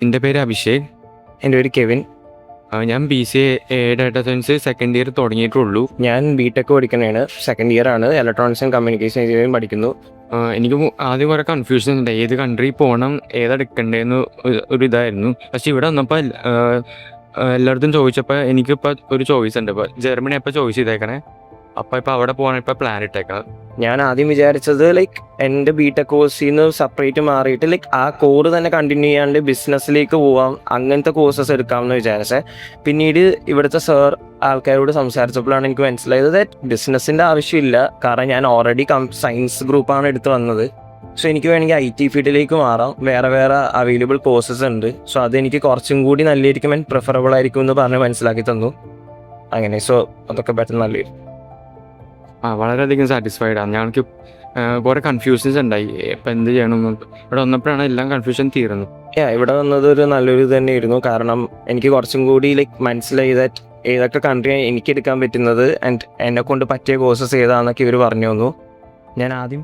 എൻ്റെ പേര് അഭിഷേക്. എൻ്റെ പേര് കെവിൻ. ഞാൻ BCA data science second year തുടങ്ങിയിട്ടുള്ളൂ. ഞാൻ ബിടെക് പഠിക്കുന്നതാണ്, സെക്കൻഡ് ഇയർ ആണ്. ഇലക്ട്രോണിക്സ് ആൻഡ് കമ്മ്യൂണിക്കേഷൻ എഞ്ചിനീയറിംഗ് പഠിക്കുന്നു. എനിക്ക് ആദ്യം കുറേ കൺഫ്യൂഷൻ ഉണ്ട്, ഏത് കൺട്രി പോകണം, ഏതെടുക്കണ്ടേന്ന് ഒരു ഇതായിരുന്നു. പക്ഷെ ഇവിടെ വന്നപ്പോൾ എല്ലായിടത്തും ചോദിച്ചപ്പോൾ എനിക്കിപ്പോൾ ഒരു ചോയ്സ് ഉണ്ട്. ഇപ്പോൾ ജർമ്മനി അപ്പോൾ ചോയ്സ് ചെയ്തേക്കണേ. അപ്പോൾ ഇപ്പോൾ അവിടെ പോകാൻ ഇപ്പോൾ പ്ലാൻ ഇട്ടേക്കണം. ഞാൻ ആദ്യം വിചാരിച്ചത് എൻ്റെ ബിടെക് കോഴ്സിൽ നിന്ന് സെപ്പറേറ്റ് മാറിയിട്ട് ആ കോർ തന്നെ കണ്ടിന്യൂ ചെയ്യാണ്ട് ബിസിനസ്സിലേക്ക് പോവാം, അങ്ങനത്തെ കോഴ്സസ് എടുക്കാമെന്ന് വിചാരിച്ചത്. പിന്നീട് ഇവിടുത്തെ സാർ ആൾക്കാരോട് സംസാരിച്ചപ്പോഴാണ് എനിക്ക് മനസ്സിലായത് ദാറ്റ് ബിസിനസ്സിൻ്റെ ആവശ്യമില്ല. കാരണം ഞാൻ ഓൾറെഡി സയൻസ് ഗ്രൂപ്പാണ് എടുത്ത് വന്നത്. സോ എനിക്ക് വേണമെങ്കിൽ IT ഫീൽഡിലേക്ക് മാറാം, വേറെ അവൈലബിൾ കോഴ്സസ് ഉണ്ട്. സോ അതെനിക്ക് കുറച്ചും കൂടി നല്ലതായിരിക്കും ആൻഡ് പ്രിഫറബിൾ ആയിരിക്കും എന്ന് പറഞ്ഞ് മനസ്സിലാക്കി തന്നു. അങ്ങനെ സോ അതൊക്കെ ബെറ്റർ നല്ലതായിരിക്കും. വളരെയധികം സാറ്റിസ്ഫൈഡ് ആണ്. ഞങ്ങൾക്ക് കുറേ കൺഫ്യൂഷൻസ് ഉണ്ടായി, ഇപ്പം എന്ത് ചെയ്യണമെന്ന്. ഇവിടെ വന്നപ്പോഴാണ് എല്ലാം കൺഫ്യൂഷൻ തീർന്നു. ഇവിടെ വന്നത് ഒരു നല്ലൊരു തന്നെയായിരുന്നു. കാരണം എനിക്ക് കുറച്ചും കൂടി മനസ്സിലായി ദാറ്റ് ഏതൊക്കെ കൺട്രി എനിക്ക് എടുക്കാൻ പറ്റുന്നത് ആൻഡ് എന്നെ കൊണ്ട് പറ്റിയ കോഴ്സസ് ഏതാണെന്നൊക്കെ ഇവർ പറഞ്ഞു തന്നു. ഞാൻ ആദ്യം